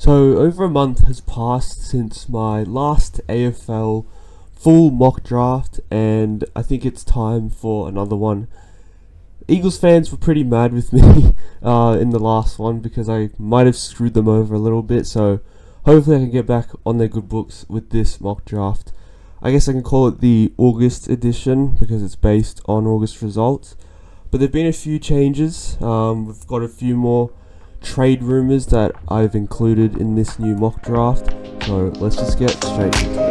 So over a month has passed since my last AFL full mock draft, and I think it's time for another one. Eagles fans were pretty mad with me in the last one because I might have screwed them over a little bit, so hopefully I can get back on their good books with this mock draft. I guess I can call it the August edition because it's based on August results. But there have been a few changes. We've got a few more trade rumours that I've included in this new mock draft. So let's just get straight into it.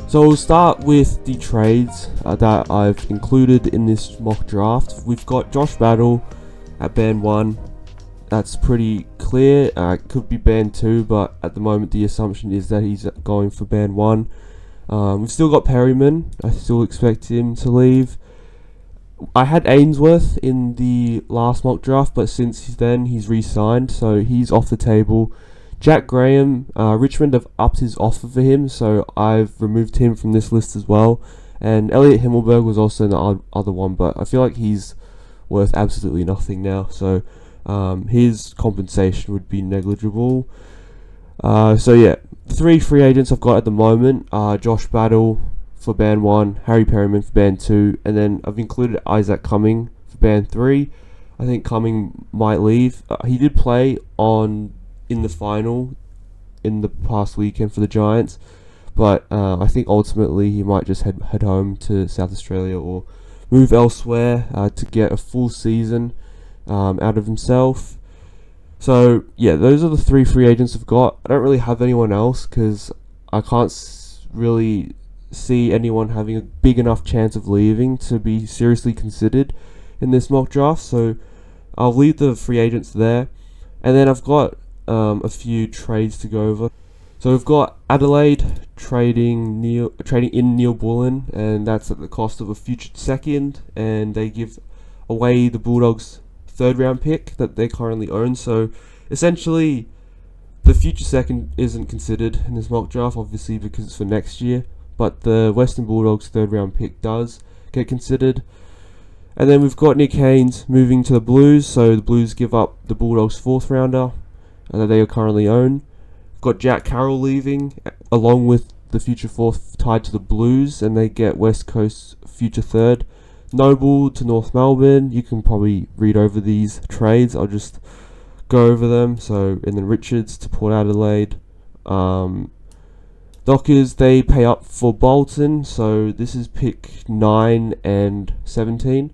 So we'll start with the trades that I've included in this mock draft. We've got Josh Battle at band 1. That's pretty clear. It could be band 2, but at the moment the assumption is that he's going for band 1. We've still got Perryman. I still expect him to leave. I had Ainsworth in the last mock draft, but since then he's re-signed, so he's off the table. Jack Graham, Richmond have upped his offer for him, so I've removed him from this list as well. And Elliot Himmelberg was also in the other one, but I feel like he's worth absolutely nothing now, so his compensation would be negligible. So yeah, 3 free agents I've got at the moment are Josh Battle for band 1, Harry Perryman for band 2, and then I've included Isaac Cumming for band 3. I think Cumming might leave. He did play in the final in the past weekend for the Giants, but I think ultimately he might just head home to South Australia or move elsewhere to get a full season out of himself. So yeah, those are the 3 free agents I've got. I don't really have anyone else because I can't really see anyone having a big enough chance of leaving to be seriously considered in this mock draft. So I'll leave the free agents there, and then I've got a few trades to go over. So we've got Adelaide trading in Neil Bullen, and that's at the cost of a future second, and they give away the Bulldogs' 3rd round pick that they currently own. So essentially the future second isn't considered in this mock draft, obviously because it's for next year, but the Western Bulldogs 3rd round pick does get considered. And then we've got Nick Haynes moving to the Blues, so the Blues give up the Bulldogs 4th rounder that they currently own. We've got Jack Carroll leaving along with the future 4th tied to the Blues, and they get West Coast future 3rd. Noble to North Melbourne. You can probably read over these trades. I'll just go over them. So, and then Richards to Port Adelaide. Dockers, they pay up for Bolton. So this is pick 9 and 17.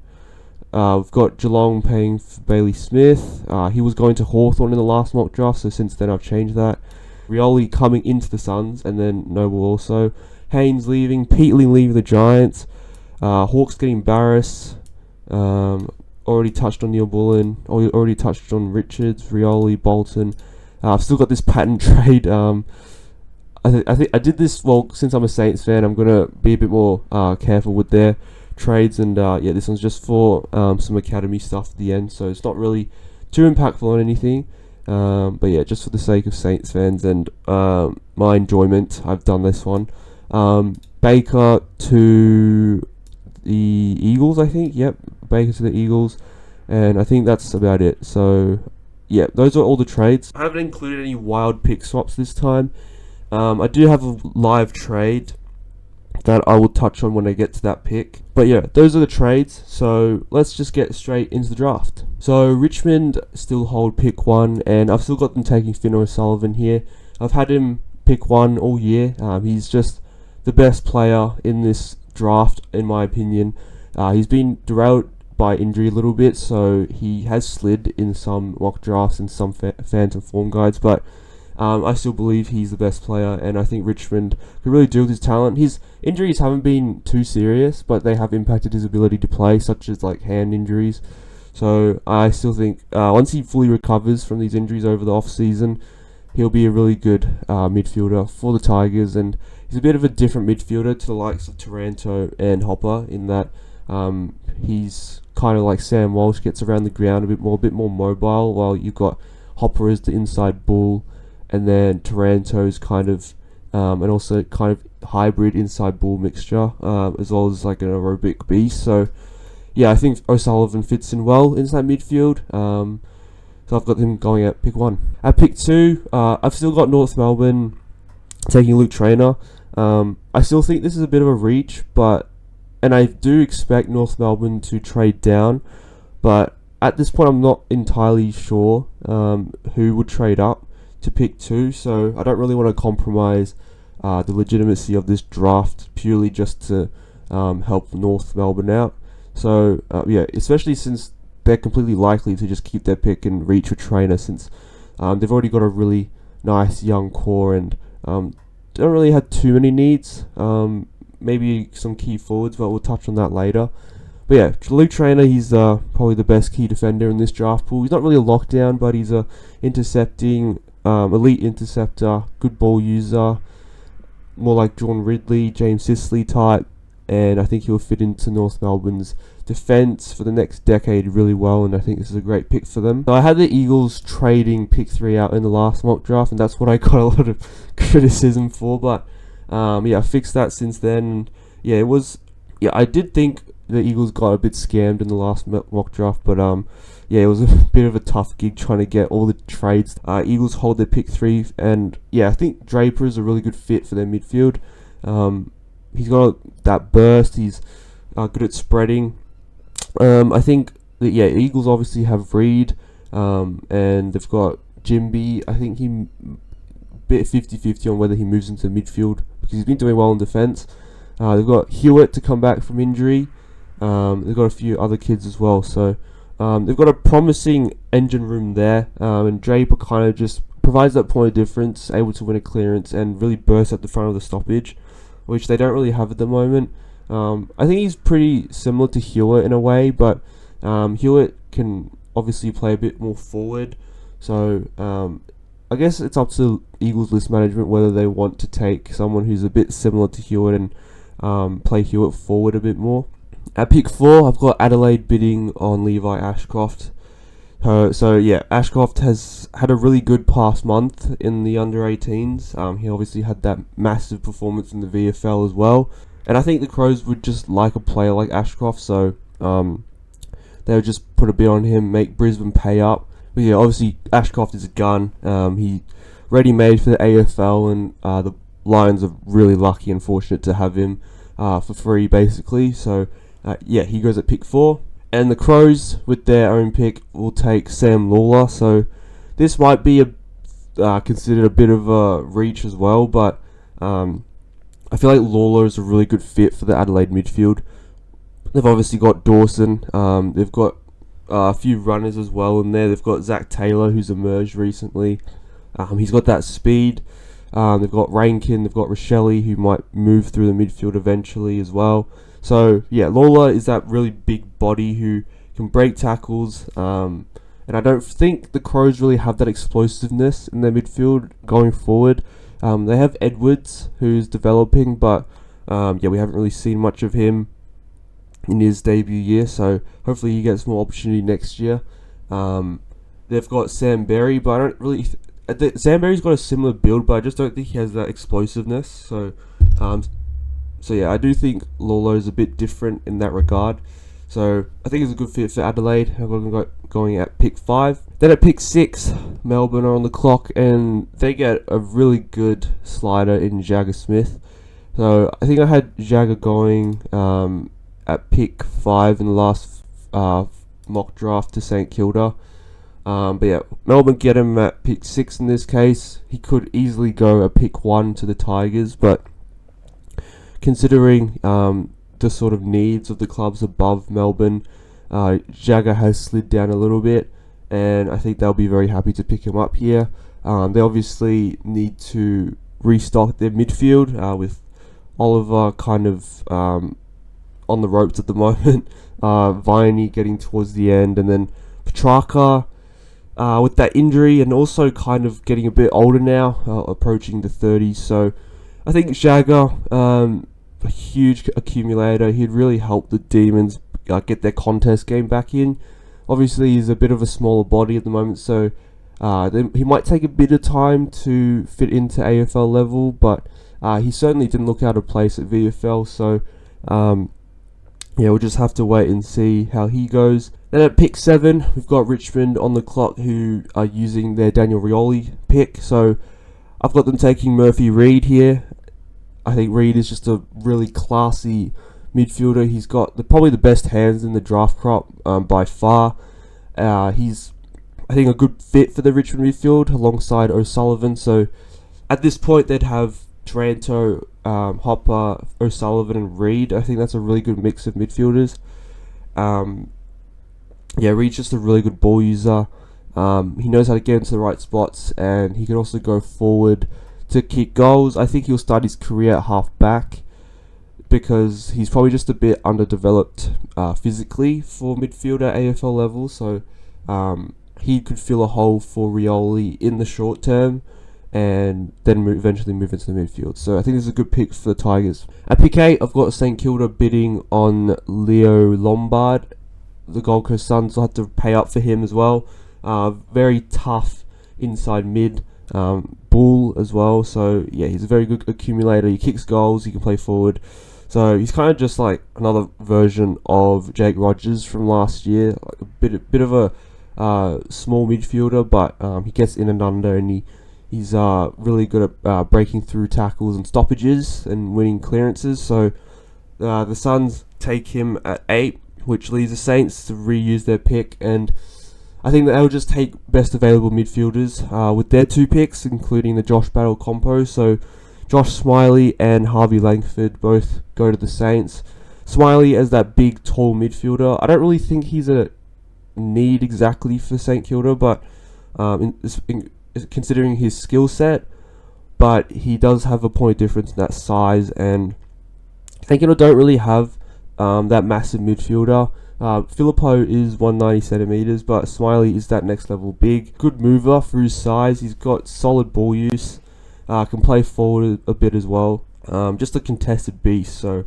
We've got Geelong paying for Bailey Smith. He was going to Hawthorn in the last mock draft, so since then I've changed that. Rioli coming into the Suns, and then Noble also. Haynes leaving. Peatley leaving the Giants. Hawks getting Barris. Already touched on Neil Bullen. Already touched on Richards, Rioli, Bolton. I've still got this patent trade. I think I did this. Well, since I'm a Saints fan, I'm gonna be a bit more careful with their trades. And yeah, this one's just for some academy stuff at the end, so it's not really too impactful on anything. But yeah, just for the sake of Saints fans and my enjoyment, I've done this one. Baker to the Eagles, I think. Yep, Baker to the Eagles, and I think that's about it. So yeah, those are all the trades. I haven't included any wild pick swaps this time. I do have a live trade that I will touch on when I get to that pick. But yeah, those are the trades. So let's just get straight into the draft. So Richmond still hold pick 1, and I've still got them taking Finn O'Sullivan here. I've had him pick 1 all year. He's just the best player in this draft, in my opinion. He's been derailed by injury a little bit, so he has slid in some mock drafts and some Phantom form guides, but I still believe he's the best player, and I think Richmond could really do with his talent. His injuries haven't been too serious, but they have impacted his ability to play, such as like hand injuries. So I still think once he fully recovers from these injuries over the off-season, he'll be a really good midfielder for the Tigers, and he's a bit of a different midfielder to the likes of Taranto and Hopper in that he's kind of like Sam Walsh, gets around the ground a bit more mobile, while you've got Hopper as the inside bull, and then Taranto's kind of and also kind of hybrid inside bull mixture, as well as like an aerobic beast. So yeah, I think O'Sullivan fits in well into that midfield. So I've got him going at pick 1. At pick 2, I've still got North Melbourne taking Luke Trainer. I still think this is a bit of a reach, and I do expect North Melbourne to trade down, but at this point I'm not entirely sure who would trade up to pick 2, so I don't really want to compromise the legitimacy of this draft purely just to help North Melbourne out. So yeah, especially since they're completely likely to just keep their pick and reach a trainer, since they've already got a really nice young core and don't really have too many needs. Maybe some key forwards, but we'll touch on that later. But yeah, Luke Trainer, he's probably the best key defender in this draft pool. He's not really a lockdown, but he's a intercepting, elite interceptor, good ball user, more like John Ridley, James Sicily type, and I think he'll fit into North Melbourne's defence for the next decade really well, and I think this is a great pick for them. So I had the Eagles trading pick 3 out in the last mock draft, and that's what I got a lot of criticism for, but yeah, I fixed that since then. Yeah, I did think the Eagles got a bit scammed in the last mock draft, but yeah, it was a bit of a tough gig trying to get all the trades. Eagles hold their pick 3, and yeah, I think Draper is a really good fit for their midfield. He's got that burst, he's good at spreading. I think that, yeah, Eagles obviously have Reed, and they've got Jimby. I think he bit 50-50 on whether he moves into midfield because he's been doing well in defence. They've got Hewitt to come back from injury. They've got a few other kids as well, so they've got a promising engine room there, and Draper kind of just provides that point of difference, able to win a clearance and really burst at the front of the stoppage, which they don't really have at the moment. I think he's pretty similar to Hewitt in a way, but Hewitt can obviously play a bit more forward, so I guess it's up to Eagles list management whether they want to take someone who's a bit similar to Hewitt and play Hewitt forward a bit more. At pick 4, I've got Adelaide bidding on Levi Ashcroft. So yeah, Ashcroft has had a really good past month in the under-18s. He obviously had that massive performance in the VFL as well. And I think the Crows would just like a player like Ashcroft, so they would just put a bid on him, make Brisbane pay up. But yeah, obviously Ashcroft is a gun. He ready-made for the AFL, and the Lions are really lucky and fortunate to have him for free, basically. So yeah, he goes at pick 4. And the Crows, with their own pick, will take Sam Lawler. So this might be considered a bit of a reach as well, but I feel like Lawler is a really good fit for the Adelaide midfield. They've obviously got Dawson. They've got a few runners as well in there. They've got Zach Taylor, who's emerged recently. He's got that speed. They've got Rankin. They've got Rochelle, who might move through the midfield eventually as well. So yeah, Lawler is that really big body who can break tackles. And I don't think the Crows really have that explosiveness in their midfield going forward. They have Edwards, who's developing, but yeah, we haven't really seen much of him in his debut year, so hopefully he gets more opportunity next year. They've got Sam Berry, but I don't really... Sam Berry's got a similar build, but I just don't think he has that explosiveness, so yeah, I do think Lawler is a bit different in that regard. So I think it's a good fit for Adelaide. I've got going at pick 5. Then at pick 6, Melbourne are on the clock, and they get a really good slider in Jagger Smith. So I think I had Jagger going at pick 5 in the last mock draft to St Kilda. But yeah, Melbourne get him at pick 6 in this case. He could easily go at pick 1 to the Tigers, but considering the sort of needs of the clubs above Melbourne, Jagger has slid down a little bit, and I think they'll be very happy to pick him up here. They obviously need to restock their midfield with Oliver kind of on the ropes at the moment, Viney getting towards the end, and then Petrarca with that injury and also kind of getting a bit older now, approaching the 30s. So I think Jagger, a huge accumulator, he'd really help the Demons get their contest game back in. Obviously he's a bit of a smaller body at the moment, so he might take a bit of time to fit into AFL level, but he certainly didn't look out of place at VFL, so yeah, we'll just have to wait and see how he goes. Then at pick 7, we've got Richmond on the clock, who are using their Daniel Rioli pick. So I've got them taking Murphy Reid here. I think Reid is just a really classy midfielder. He's got probably the best hands in the draft crop by far. He's, I think, a good fit for the Richmond midfield alongside O'Sullivan. So at this point, they'd have Taranto, Hopper, O'Sullivan, and Reid. I think that's a really good mix of midfielders. Yeah, Reid's just a really good ball user. He knows how to get into the right spots, and he can also go forward to kick goals. I think he'll start his career at half back because he's probably just a bit underdeveloped physically for midfielder at AFL level. So he could fill a hole for Rioli in the short term, and then eventually move into the midfield. So I think this is a good pick for the Tigers. At pick 8, I've got St Kilda bidding on Leo Lombard. The Gold Coast Suns will have to pay up for him as well. Very tough inside mid, bull as well. So yeah, he's a very good accumulator. He kicks goals, he can play forward. So he's kind of just like another version of Jake Rogers from last year. Like a bit of a small midfielder, but he gets in and under, and he's really good at breaking through tackles and stoppages and winning clearances. So the Suns take him at 8, which leaves the Saints to reuse their pick, and I think that they'll just take best available midfielders with their 2 picks, including the Josh Battle compo. So Josh Smiley and Harvey Langford both go to the Saints. Smiley as that big, tall midfielder. I don't really think he's a need exactly for St Kilda, but considering his skill set, but he does have a point difference in that size, and St Kilda don't really have that massive midfielder. Filippo is 190 centimeters, but Smiley is that next level big. Good mover for his size. He's got solid ball use. Can play forward a bit as well. Just a contested beast. So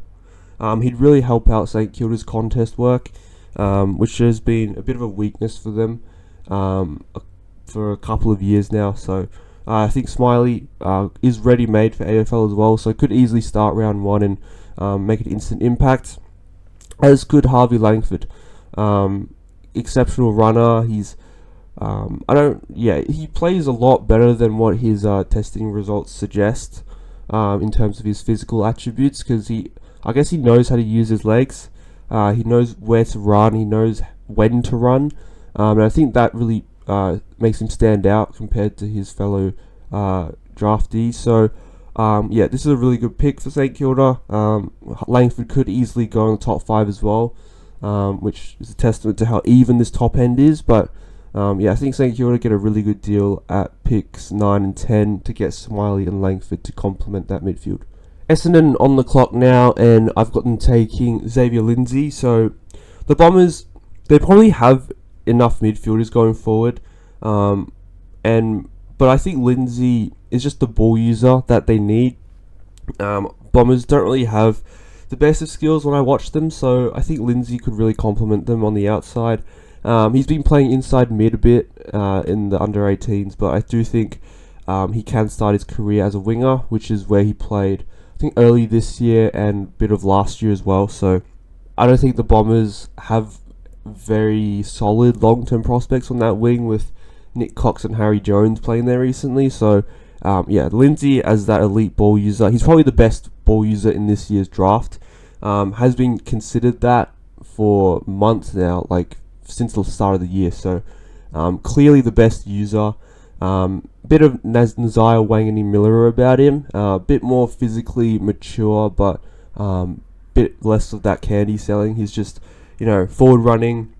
he'd really help out St Kilda's contest work, which has been a bit of a weakness for them for a couple of years now. So I think Smiley is ready-made for AFL as well. So could easily start round 1 and make an instant impact. As could Harvey Langford. Exceptional runner. He's he plays a lot better than what his testing results suggest in terms of his physical attributes, because I guess he knows how to use his legs. He knows where to run. He knows when to run, and I think that really makes him stand out compared to his fellow draftees. So this is a really good pick for St Kilda. Langford could easily go in the top 5 as well, which is a testament to how even this top end is. But I think St Kilda get a really good deal at picks 9 and 10 to get Smiley and Langford to complement that midfield. Essendon on the clock now, and I've got them taking Xavier Lindsay. So the Bombers, they probably have enough midfielders going forward, but I think Lindsay is just the ball user that they need. Bombers don't really have the best of skills when I watch them, so I think Lindsay could really complement them on the outside. He's been playing inside mid a bit in the under 18s, but I do think he can start his career as a winger, which is where he played, I think, early this year and a bit of last year as well. So I don't think the Bombers have very solid long-term prospects on that wing, with Nick Cox and Harry Jones playing there recently. So Lindsay as that elite ball user, he's probably the best ball user in this year's draft. Has been considered that for months now, like since the start of the year. So clearly the best user. Bit of Nazire Wangani Miller about him. Bit more physically mature, but bit less of that candy selling. He's just, forward running,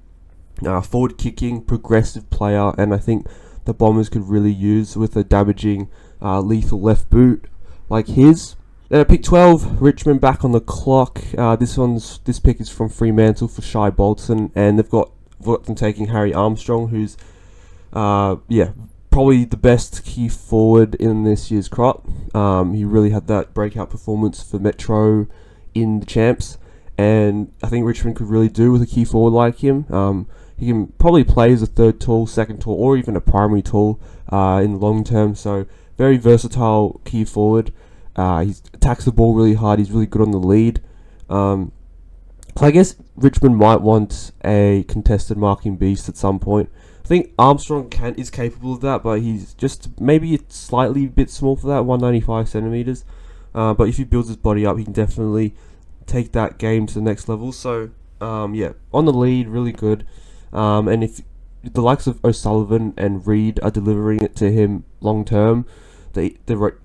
forward kicking, progressive player, and I think the Bombers could really use with a damaging, lethal left boot like his. Then at pick 12, Richmond back on the clock. This pick is from Fremantle for Shai Bolton, and they've got them taking Harry Armstrong, who's probably the best key forward in this year's crop. He really had that breakout performance for Metro in the champs, and I think Richmond could really do with a key forward like him. He can probably play as a third tall, second tall, or even a primary tall in the long term. So very versatile key forward. He attacks the ball really hard. He's really good on the lead. I guess Richmond might want a contested marking beast at some point. I think Armstrong is capable of that, but he's just maybe slightly a bit small for that, 195 centimeters. But if he builds his body up, he can definitely take that game to the next level. So yeah, on the lead, really good. And if the likes of O'Sullivan and Reed are delivering it to him long term, the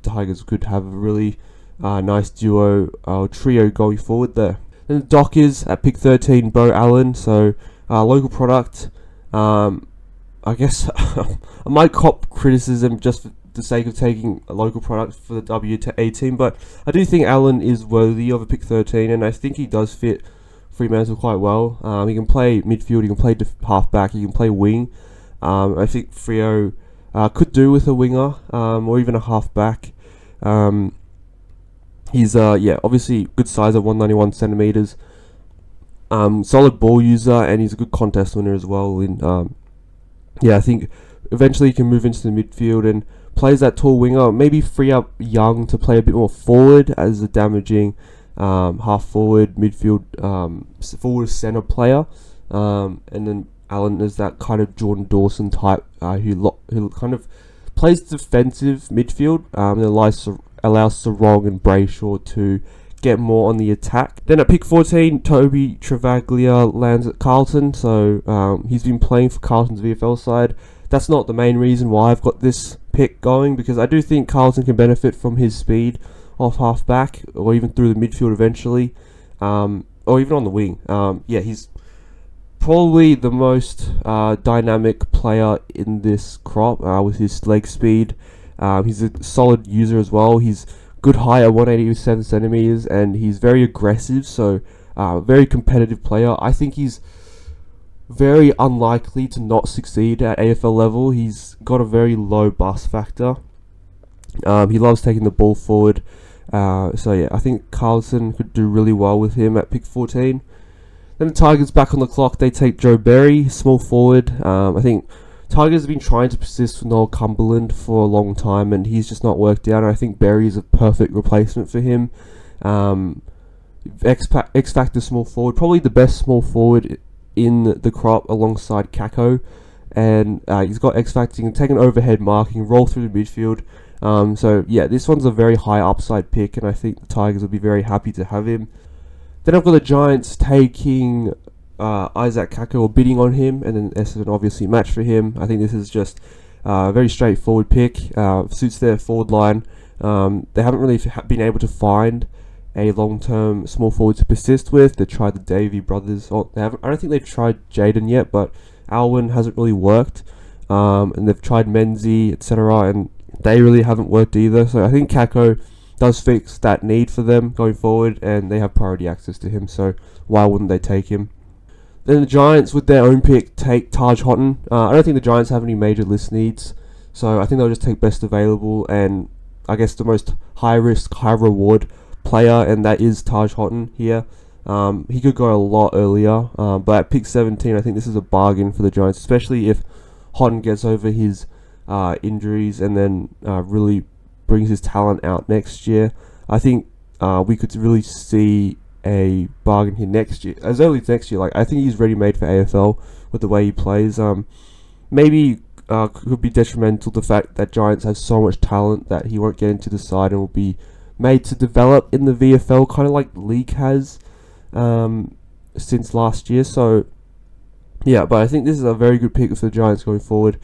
Tigers could have a really nice duo trio going forward there. Then the Dockers at pick 13, Bo Allen. So local product. I guess I might cop criticism just for the sake of taking a local product for the WA team, but I do think Allen is worthy of a pick 13, and I think he does fit Fremantle quite well. He can play midfield, he can play halfback, he can play wing. I think Freo could do with a winger or even a halfback. He's obviously good size at 191 centimeters. Solid ball user, and he's a good contest winner as well. I think eventually he can move into the midfield and plays that tall winger. Maybe free up Young to play a bit more forward as a damaging half forward, midfield, forward centre player. And then Allen is that kind of Jordan Dawson type who kind of plays defensive midfield and allows Sarong and Brayshaw to get more on the attack. Then at pick 14, Toby Travaglia lands at Carlton. So he's been playing for Carlton's VFL side. That's not the main reason why I've got this pick going, because I do think Carlton can benefit from his speed off half-back or even through the midfield eventually, or even on the wing. He's probably the most dynamic player in this crop with his leg speed. He's a solid user as well. He's good height at 187 centimeters, and he's very aggressive, so very competitive player. I think he's very unlikely to not succeed at AFL level. He's got a very low bust factor. He loves taking the ball forward. I think Carlton could do really well with him at pick 14. Then the Tigers back on the clock. They take Joe Berry, small forward. I think Tigers have been trying to persist with Noel Cumberland for a long time, and he's just not worked out. And I think Berry is a perfect replacement for him. X Factor small forward, probably the best small forward in the crop alongside Kako. And he's got X Factor, he can take an overhead mark, he can roll through the midfield. This one's a very high upside pick, and I think the Tigers will be very happy to have him. Then I've got the Giants taking Isaac Kako, or bidding on him, and then Essendon obviously match for him. I think this is just a very straightforward pick. Suits their forward line. They haven't really been able to find a long-term small forward to persist with. They tried the Davey brothers. I don't think they've tried Jaden yet, but Alwyn hasn't really worked. And they've tried Menzie, etc., and they really haven't worked either. So I think Kako does fix that need for them going forward, and they have priority access to him, so why wouldn't they take him? Then the Giants, with their own pick, take Taj Houghton. I don't think the Giants have any major list needs, so I think they'll just take best available, and I guess the most high risk, high reward player, and that is Taj Houghton here. He could go a lot earlier, but at pick 17, I think this is a bargain for the Giants, especially if Houghton gets over his injuries and then really brings his talent out next year. I think we could really see a bargain here next year, as early as next year. I think he's ready made for AFL with the way he plays. Maybe could be detrimental to the fact that Giants have so much talent that he won't get into the side and will be made to develop in the VFL, kind of like the league has since last year. So but I think this is a very good pick for the Giants going forward.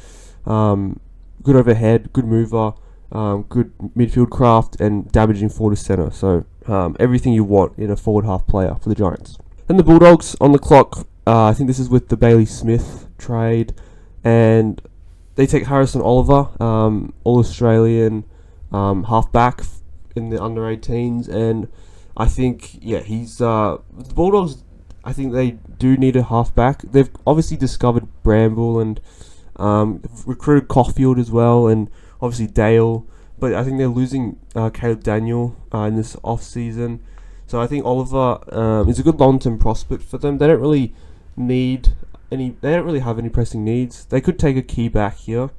Good overhead, good mover, good midfield craft, and damaging forward to centre. So everything you want in a forward half player for the Giants. Then the Bulldogs on the clock. I think this is with the Bailey Smith trade, and they take Harrison Oliver, All-Australian halfback in the under 18s, and I think he's the Bulldogs. I think they do need a halfback. They've obviously discovered Bramble and recruited Caulfield as well, and obviously Dale. But I think they're losing Caleb Daniel in this off season. So I think Oliver is a good long-term prospect for them. They don't really have any pressing needs. They could take a key back here,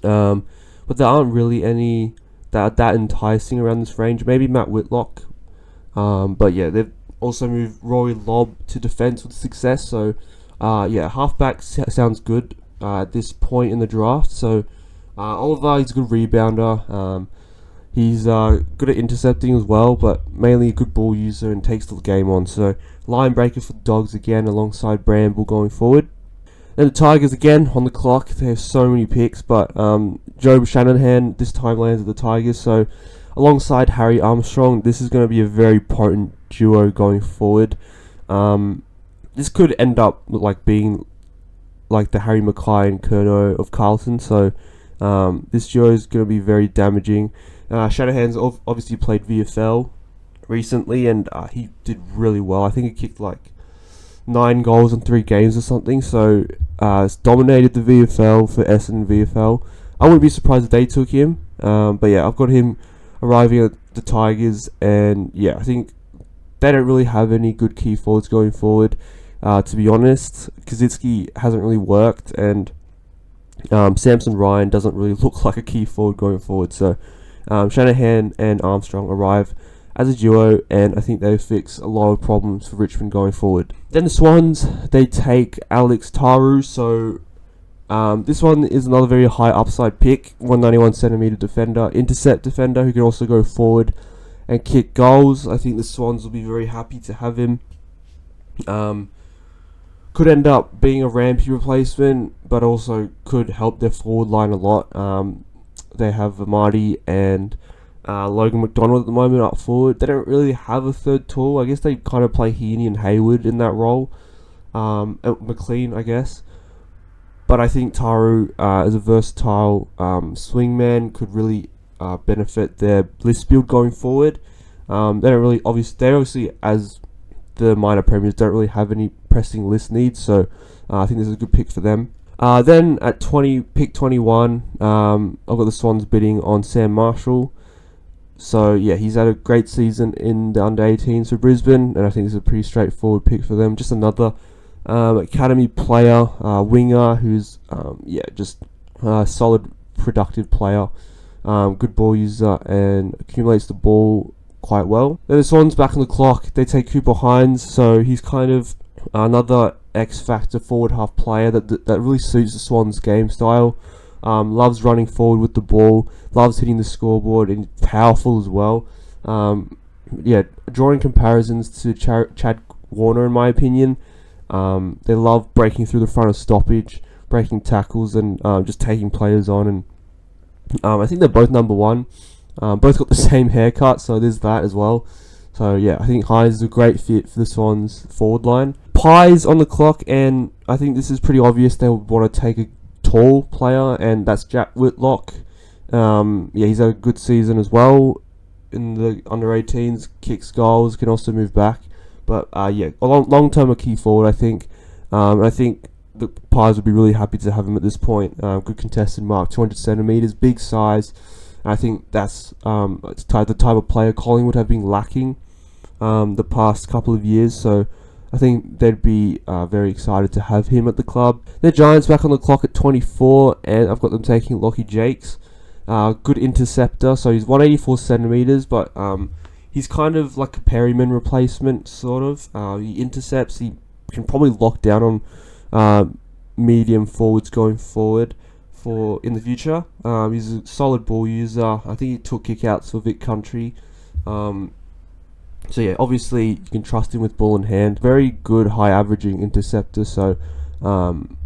but there aren't really any that are that enticing around this range. Maybe Matt Whitlock, but they've also move Rory Lobb to defence with success. So, halfback sounds good at this point in the draft. So, Oliver, he's a good rebounder. He's good at intercepting as well, but mainly a good ball user and takes the game on. So, line breaker for the Dogs again alongside Bramble going forward. Then the Tigers again on the clock. They have so many picks, but Joe Shanahan this time lands at the Tigers. So alongside Harry Armstrong, this is going to be a very potent duo going forward. This could end up like being like the Harry Mackay and Curnow of Carlton. So this duo is going to be very damaging. Shanahan's obviously played VFL recently, and he did really well. I think he kicked like 9 goals in 3 games or something, so it's dominated the VFL for Essendon VFL. I wouldn't be surprised if they took him, but yeah, I've got him arriving at the Tigers, and yeah, I think they don't really have any good key forwards going forward, to be honest. Kaczynski hasn't really worked, and Samson Ryan doesn't really look like a key forward going forward, so Shanahan and Armstrong arrive as a duo, and I think they fix a lot of problems for Richmond going forward. Then the Swans, they take Alex Taru. So this one is another very high upside pick, 191cm defender, intercept defender who can also go forward and kick goals. I think the Swans will be very happy to have him. Could end up being a Rampy replacement, but also could help their forward line a lot. They have Marty and Logan McDonald at the moment up forward. They don't really have a third tall. I guess they kind of play Heaney and Hayward in that role. McLean, I guess. But I think Taru, as a versatile swingman, could really benefit their list build going forward. They obviously, as the minor premiers, don't really have any pressing list needs. So I think this is a good pick for them. Then at pick 21, I've got the Swans bidding on Sam Marshall. So yeah, he's had a great season in the under-18s for Brisbane, and I think this is a pretty straightforward pick for them. Just another academy player, winger, who's just a solid, productive player, good ball user, and accumulates the ball quite well. Then the Swans back on the clock. They take Cooper Hines, so he's kind of another X-factor forward half player that really suits the Swans' game style. Loves running forward with the ball, loves hitting the scoreboard, and powerful as well. Drawing comparisons to Chad Warner, in my opinion. They love breaking through the front of stoppage, breaking tackles, and just taking players on. And I think they're both number 1. Both got the same haircut, so there's that as well. So yeah, I think Hines is a great fit for the Swans forward line. Pies on the clock, and I think this is pretty obvious. They would want to take a tall player, and that's Jack Whitlock. He's had a good season as well in the under-18s, kicks goals, can also move back. But long-term a key forward, I think. I think the Pies would be really happy to have him at this point. Good contested mark, 200 centimetres, big size. I think that's the type of player Collingwood have been lacking the past couple of years. So I think they'd be very excited to have him at the club. The Giants back on the clock at 24, and I've got them taking Lockie Jakes. Good interceptor, so he's 184 centimetres, but he's kind of like a Perryman replacement, sort of. He intercepts, he can probably lock down on medium forwards going forward for in the future. He's a solid ball user. I think he took kickouts for Vic Country. So yeah, obviously you can trust him with ball in hand. Very good high averaging interceptor, so kind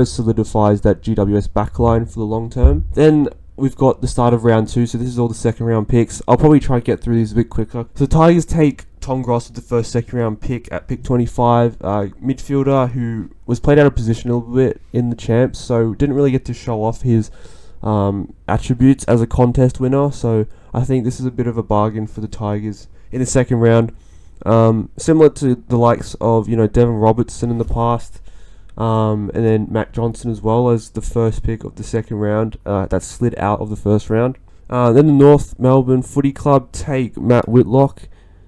of solidifies that GWS backline for the long term. Then we've got the start of round 2, so this is all the second round picks. I'll probably try and get through these a bit quicker. So Tigers take Tom Gross with the second round pick at pick 25, midfielder who was played out of position a little bit in the champs, so didn't really get to show off his attributes as a contest winner. So I think this is a bit of a bargain for the Tigers in the second round, similar to the likes of Devon Robertson in the past, and then Matt Johnson as well as the first pick of the second round that slid out of the first round. Then the North Melbourne Footy Club take Matt Whitlock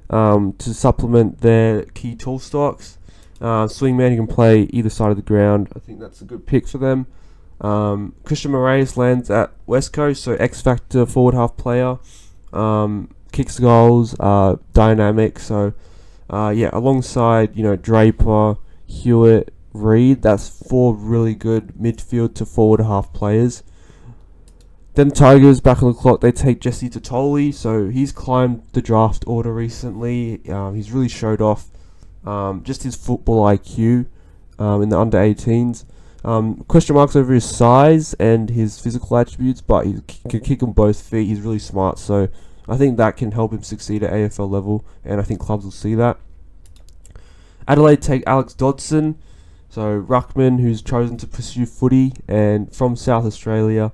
to supplement their key tall stocks. Swingman who can play either side of the ground. I think that's a good pick for them. Christian Moraes lands at West Coast, so X-Factor forward half player. Kicks goals, dynamic, so Yeah, alongside Draper, Hewitt, Reed, that's 4 really good midfield to forward half players. Then the Tigers back on the clock. They take Jesse Totoli, so he's climbed the draft order recently. He's really showed off just his football IQ in the under 18s. Question marks over his size and his physical attributes, but he can kick on both feet. He's really smart, so I think that can help him succeed at AFL level, and I think clubs will see that. Adelaide take Alex Dodson, so ruckman who's chosen to pursue footy and from South Australia.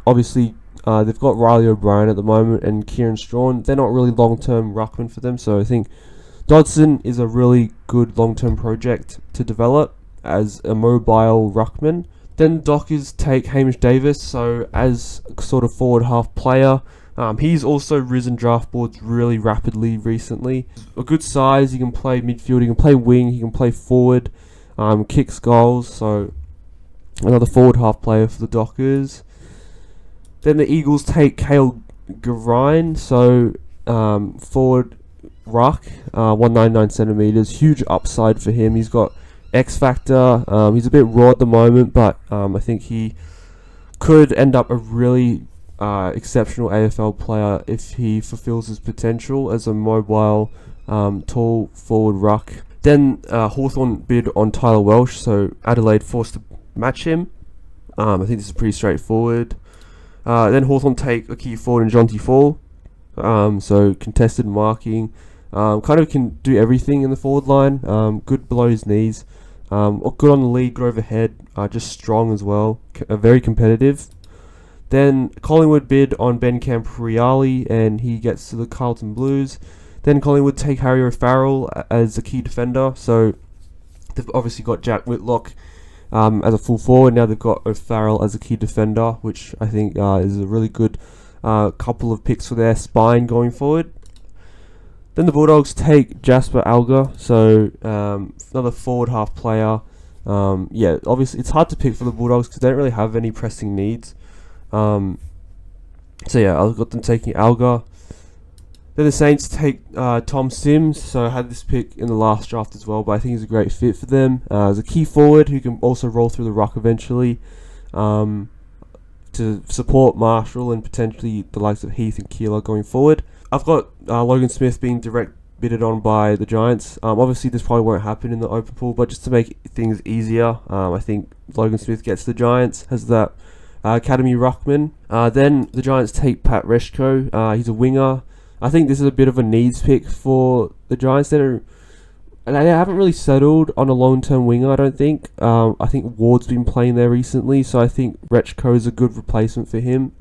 Obviously, they've got Riley O'Brien at the moment and Kieran Strawn. They're not really long-term ruckman for them, so I think Dodson is a really good long-term project to develop as a mobile ruckman. Then Dockers take Hamish Davis, so as a sort of forward half player. He's also risen draft boards really rapidly recently. A good size, he can play midfield, he can play wing, he can play forward, kicks goals, so another forward half player for the Dockers. Then the Eagles take Cale Garine, so forward ruck, 199 centimeters, huge upside for him. He's got X factor. He's a bit raw at the moment, but I think he could end up a really exceptional AFL player if he fulfills his potential as a mobile, tall forward ruck. Then Hawthorn bid on Tyler Welsh, so Adelaide forced to match him. I think this is pretty straightforward. Then Hawthorn take a key forward in Jonty Fall, so contested marking. Kind of can do everything in the forward line. Good below his knees. Good on the lead, good overhead. Just strong as well. Very competitive. Then Collingwood bid on Ben Campriali, and he gets to the Carlton Blues. Then Collingwood take Harry O'Farrell as a key defender. So they've obviously got Jack Whitlock as a full forward. Now they've got O'Farrell as a key defender, which I think is a really good couple of picks for their spine going forward. Then the Bulldogs take Jasper Alga, so another forward half player. Yeah, obviously it's hard to pick for the Bulldogs because they don't really have any pressing needs. So yeah, I've got them taking Alga. Then the Saints take Tom Sims, so I had this pick in the last draft as well, but I think he's a great fit for them. As a key forward who can also roll through the ruck eventually to support Marshall and potentially the likes of Heath and Keeler going forward. I've got Logan Smith being direct bidded on by the Giants. Obviously this probably won't happen in the open pool, but just to make things easier, I think Logan Smith gets the Giants, has that academy ruckman. Then the Giants take Pat Reshko. He's a winger. I think this is a bit of a needs pick for the Giants. They haven't really settled on a long-term winger, I don't think. I think Ward's been playing there recently, so I think Reshko is a good replacement for him.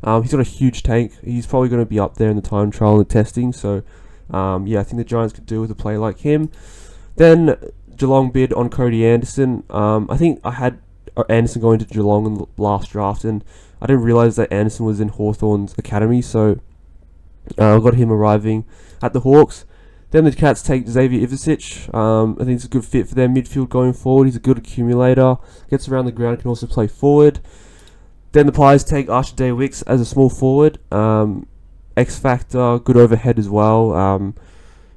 He's got a huge tank. He's probably going to be up there in the time trial and the testing, so yeah, I think the Giants could do with a player like him. Then Geelong bid on Cody Anderson. I think I had Anderson going to Geelong in the last draft, and I didn't realise that Anderson was in Hawthorn's academy, so I got him arriving at the Hawks. Then the Cats take Xavier Ivicic. I think it's a good fit for their midfield going forward. He's a good accumulator, gets around the ground, can also play forward. Then the Pies take Archer Day-Wicks as a small forward. X Factor, good overhead as well.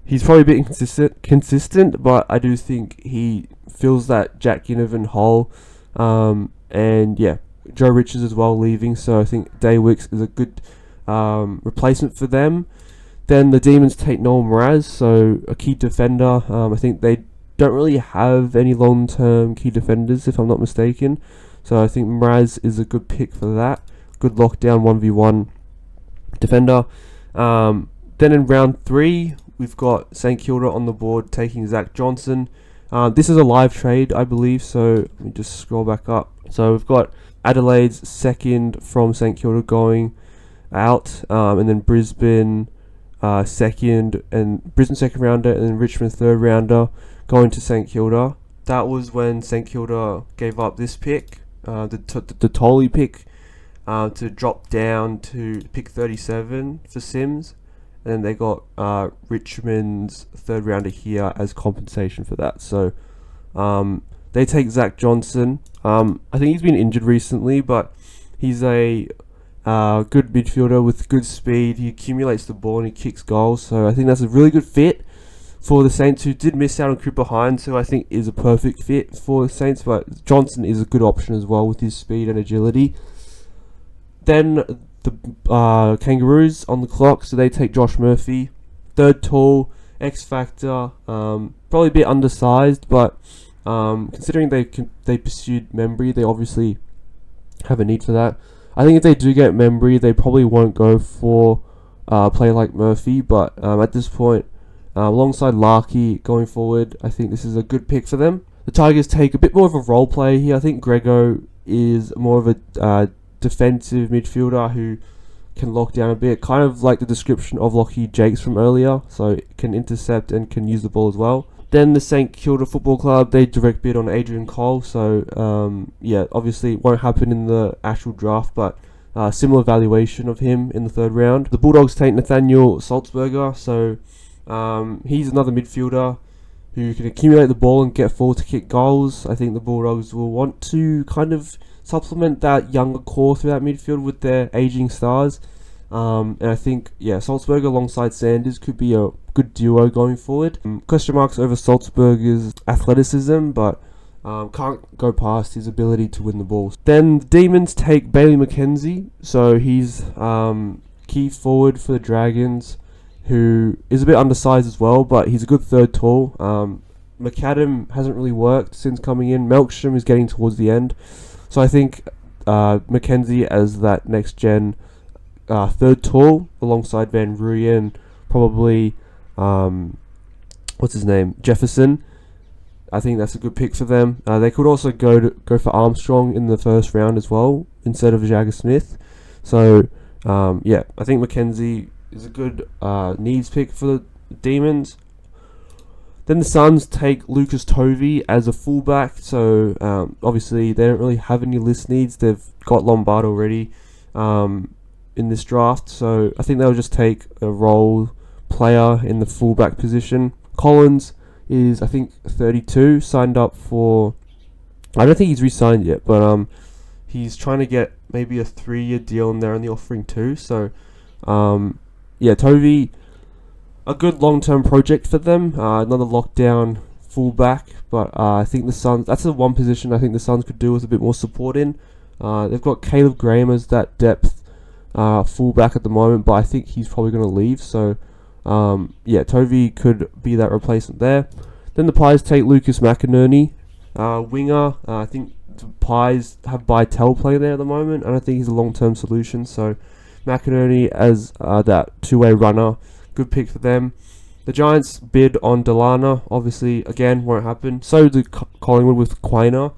He's probably a bit consistent, but I do think he fills that Jack Ginnivan hole. And yeah, Joe Richards as well leaving, so I think Day-Wicks is a good replacement for them. Then the Demons take Noel Mraz, so a key defender. I think they don't really have any long-term key defenders, if I'm not mistaken. So I think Mraz is a good pick for that. Good lockdown 1v1 defender. Then in round 3, we've got St Kilda on the board taking Zach Johnson. This is a live trade, I believe, so let me just scroll back up. So we've got Adelaide's second from St Kilda going out, and then Brisbane second rounder, and then Richmond third rounder going to St Kilda. That was when St Kilda gave up this pick, the Tolley pick, to drop down to pick 37 for Sims, and then they got Richmond's third rounder here as compensation for that. So they take Zach Johnson. I think he's been injured recently, but he's a good midfielder with good speed. He accumulates the ball and he kicks goals, so I think that's a really good fit. for the Saints, who did miss out on Cooper Hines, who I think is a perfect fit for the Saints, but Johnson is a good option as well with his speed and agility. Then the Kangaroos on the clock, so they take Josh Murphy, third tall, X Factor, probably a bit undersized, but considering they pursued Membry, they obviously have a need for that. I think if they do get Membry, they probably won't go for a player like Murphy, but at this point, alongside Larkey going forward, I think this is a good pick for them. The Tigers take a bit more of a role player here. I think Grego is more of a defensive midfielder who can lock down a bit, kind of like the description of Lockie Jakes from earlier, so can intercept and can use the ball as well. Then the St Kilda Football Club, they direct bid on Adrian Cole, so yeah, obviously it won't happen in the actual draft, but similar valuation of him in the third round. The Bulldogs take Nathaniel Salzberger, so he's another midfielder who can accumulate the ball and get forward to kick goals. I think the Bulldogs will want to kind of supplement that younger core through that midfield with their aging stars. And I think, yeah, Salzberger alongside Sanders could be a good duo going forward. Question marks over Salzberger's athleticism, but can't go past his ability to win the ball. Then the Demons take Bailey McKenzie, so he's key forward for the Dragons, who is a bit undersized as well, but he's a good third tall. McAdam hasn't really worked since coming in. Melksham is getting towards the end. So I think McKenzie as that next gen third tall alongside Van Rooyen, probably what's his name, Jefferson. I think that's a good pick for them. They could also go for Armstrong in the first round as well instead of Jagger Smith. So yeah, I think McKenzie is a good needs pick for the Demons. Then the Suns take Lucas Tovey as a fullback, so obviously they don't really have any list needs. They've got Lombard already in this draft, so I think they'll just take a role player in the fullback position. Collins is, I think, 32, signed up for, I don't think he's re-signed yet, but he's trying to get maybe a 3-year deal and they're only offering 2, so yeah, Tovey, a good long-term project for them. Another lockdown fullback, but I think the Suns, that's the one position I think the Suns could do with a bit more support in. They've got Caleb Graham as that depth fullback at the moment, but I think he's probably going to leave, so yeah, Tovey could be that replacement there. Then the Pies take Lucas McInerney, winger. I think the Pies have Bytel playing there at the moment, and I think he's a long-term solution, so McInerney as that two-way runner, good pick for them. The Giants bid on Delana, obviously, again, won't happen. So did Collingwood with Quainer.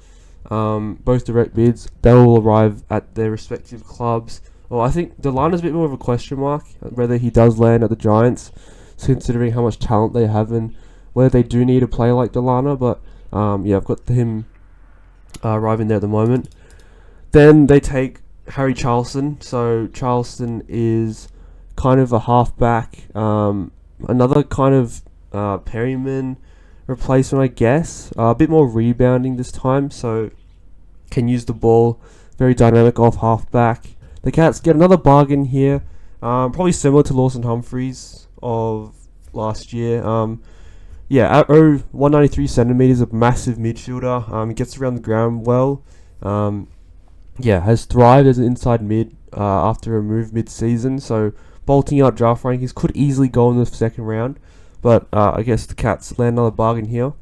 Both direct bids. They will arrive at their respective clubs. Well, I think Delana's a bit more of a question mark, whether he does land at the Giants, considering how much talent they have and whether they do need a player like Delana. But yeah, I've got him arriving there at the moment. Then they take Harry Charleston. So Charleston is kind of a halfback, another kind of Perryman replacement, I guess. A bit more rebounding this time, so can use the ball, very dynamic off halfback. The Cats get another bargain here, probably similar to Lawson Humphreys of last year. Yeah, at 193 centimeters, a massive midfielder. He gets around the ground well. Yeah, has thrived as an inside mid after a move mid-season, so bolting out draft rankings, could easily go in the second round, but I guess the Cats land another bargain here.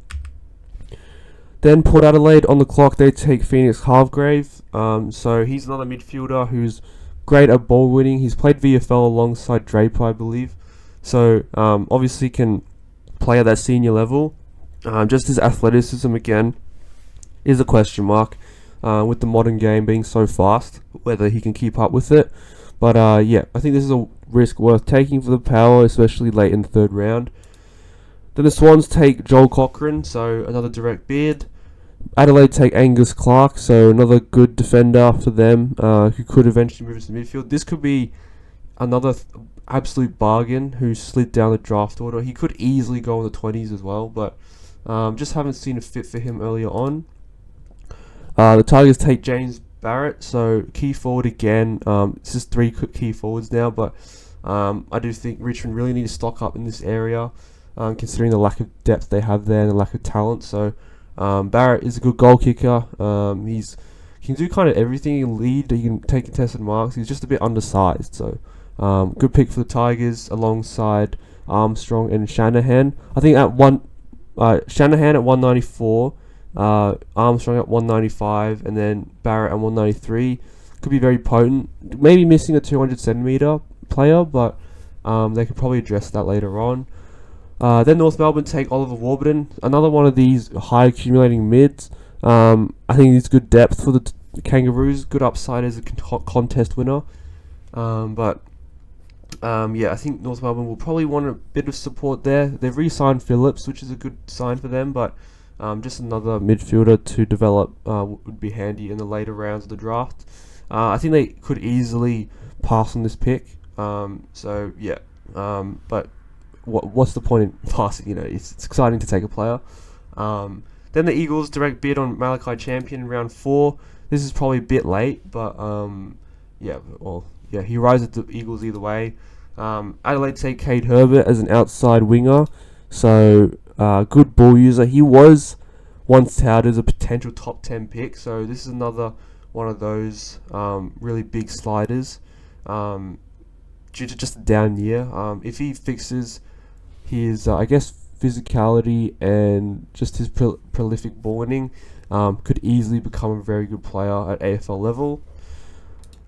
Then Port Adelaide on the clock, they take Phoenix Hargrave. So he's another midfielder who's great at ball winning. He's played VFL alongside Draper, I believe. So obviously can play at that senior level. Just his athleticism again is a question mark with the modern game being so fast, whether he can keep up with it. But yeah, I think this is a risk worth taking for the Power, especially late in the third round. Then the Swans take Joel Cochran, so another direct bid. Adelaide take Angus Clark, so another good defender for them, who could eventually move into the midfield. This could be another absolute bargain who slid down the draft order. He could easily go in the 20s as well, but just haven't seen a fit for him earlier on. The Tigers take James Barrett, so key forward again. It's just 3 key forwards now, but I do think Richmond really need to stock up in this area. considering the lack of depth they have there and the lack of talent. So Barrett is a good goal kicker. He can do kind of everything. He can lead, he can take contested marks. He's just a bit undersized. So good pick for the Tigers alongside Armstrong and Shanahan. I think Shanahan at 194, Armstrong at 195, and then Barrett at 193 could be very potent. Maybe missing a 200 centimeter player, but they could probably address that later on. Then North Melbourne take Oliver Warburton, another one of these high accumulating mids. I think he's good depth for the Kangaroos, good upside as a contest winner. I think North Melbourne will probably want a bit of support there. They've re-signed Phillips, which is a good sign for them, but just another midfielder to develop would be handy in the later rounds of the draft. I think they could easily pass on this pick. But what's the point in passing? It's exciting to take a player. Then the Eagles direct bid on Malachi Champion in round 4. This is probably a bit late, but he rides at the Eagles either way. Adelaide take Cade Herbert as an outside winger, so good ball user. He was once touted as a potential top 10 pick, so this is another one of those really big sliders due to just a down year. If he fixes his, physicality and just his prolific ball winning, could easily become a very good player at AFL level.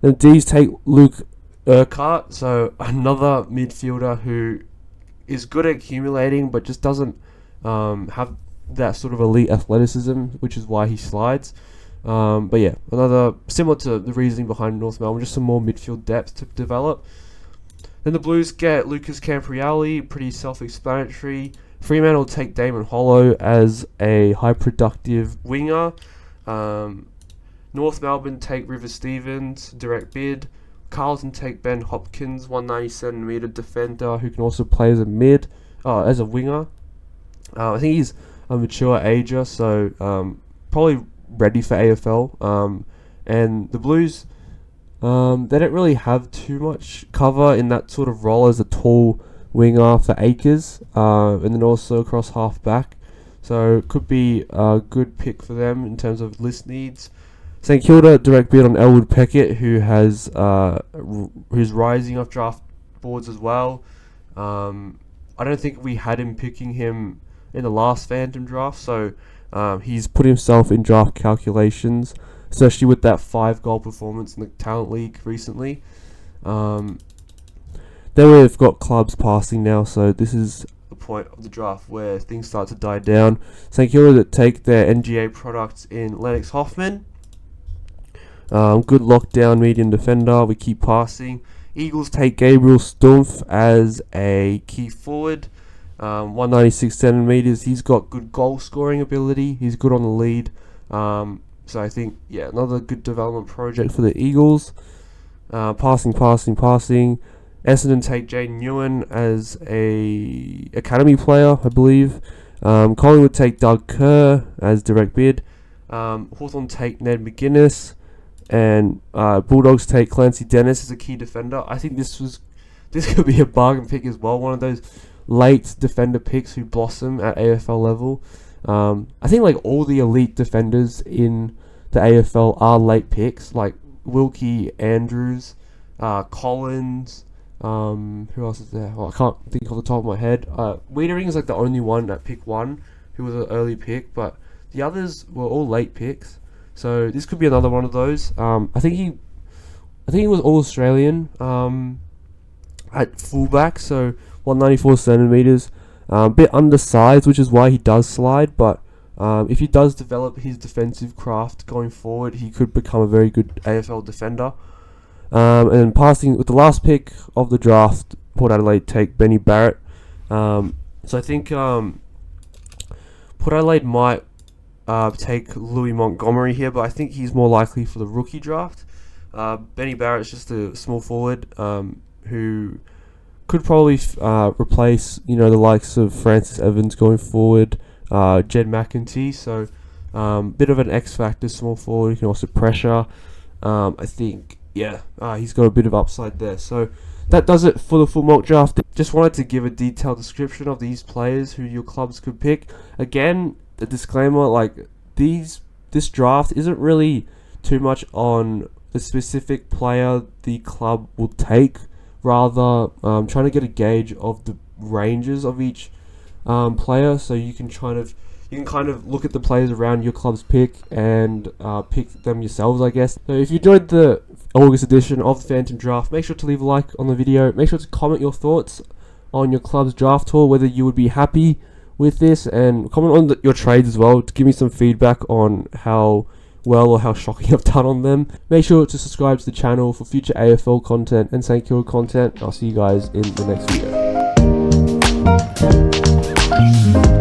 Then D's take Luke Urquhart, so another midfielder who is good at accumulating but just doesn't have that sort of elite athleticism, which is why he slides. Another similar to the reasoning behind North Melbourne, just some more midfield depth to develop. Then the Blues get Lucas Campriali, pretty self-explanatory. Fremantle will take Damon Hollow as a high-productive winger. North Melbourne take River Stevens, direct bid. Carlton take Ben Hopkins, 190cm defender who can also play as a winger. I think he's a mature ager, so probably ready for AFL. And the Blues, they don't really have too much cover in that sort of role as a tall winger for Akers, and then also across half back. So it could be a good pick for them in terms of list needs. St Kilda direct bid on Elwood Peckett, who's rising off draft boards as well. I don't think we had him picking him in the last Phantom Draft, so he's put himself in draft calculations, especially with that 5-goal performance in the Talent League recently. Then we've got clubs passing now, so this is the point of the draft where things start to die down. St Kilda that take their NGA products in Lennox Hoffman. Good lockdown medium defender. We keep passing. Eagles take Gabriel Stumpf as a key forward. 196cm. He's got good goal scoring ability. He's good on the lead. So I think, another good development project for the Eagles. Passing. Essendon take Jaden Ewan as a academy player, I believe. Collingwood take Doug Kerr as direct bid. Hawthorn take Ned McGuinness. And Bulldogs take Clancy Dennis as a key defender. I think this could be a bargain pick as well. One of those late defender picks who blossom at AFL level. I think like all the elite defenders in the AFL are late picks, like Wilkie, Andrews, Collins. Who else is there? Well, I can't think off the top of my head. Wiedering is like the only one at pick 1 who was an early pick, but the others were all late picks. So this could be another one of those. I think he was all Australian at fullback, so 194cm. A bit undersized, which is why he does slide. But if he does develop his defensive craft going forward, he could become a very good AFL defender. And passing with the last pick of the draft, Port Adelaide take Benny Barrett. So I think Port Adelaide might take Louis Montgomery here, but I think he's more likely for the rookie draft. Benny Barrett is just a small forward who could probably replace the likes of Francis Evans going forward, Jed McEntee. So bit of an X factor, small forward. He can also pressure. I think he's got a bit of upside there. So that does it for the full mock draft. Just wanted to give a detailed description of these players who your clubs could pick. Again, the disclaimer, like this draft isn't really too much on the specific player the club will take, rather trying to get a gauge of the ranges of each player, so you can kind of look at the players around your club's pick and pick them yourselves, I guess. So if you enjoyed the August edition of the Phantom Draft, make sure to leave a like on the video. Make sure to comment your thoughts on your club's draft tour, whether you would be happy with this, and comment on your trades as well to give me some feedback on how well or how shocking I've done on them. Make sure to subscribe to the channel for future AFL content and incl content. I'll see you guys in the next video.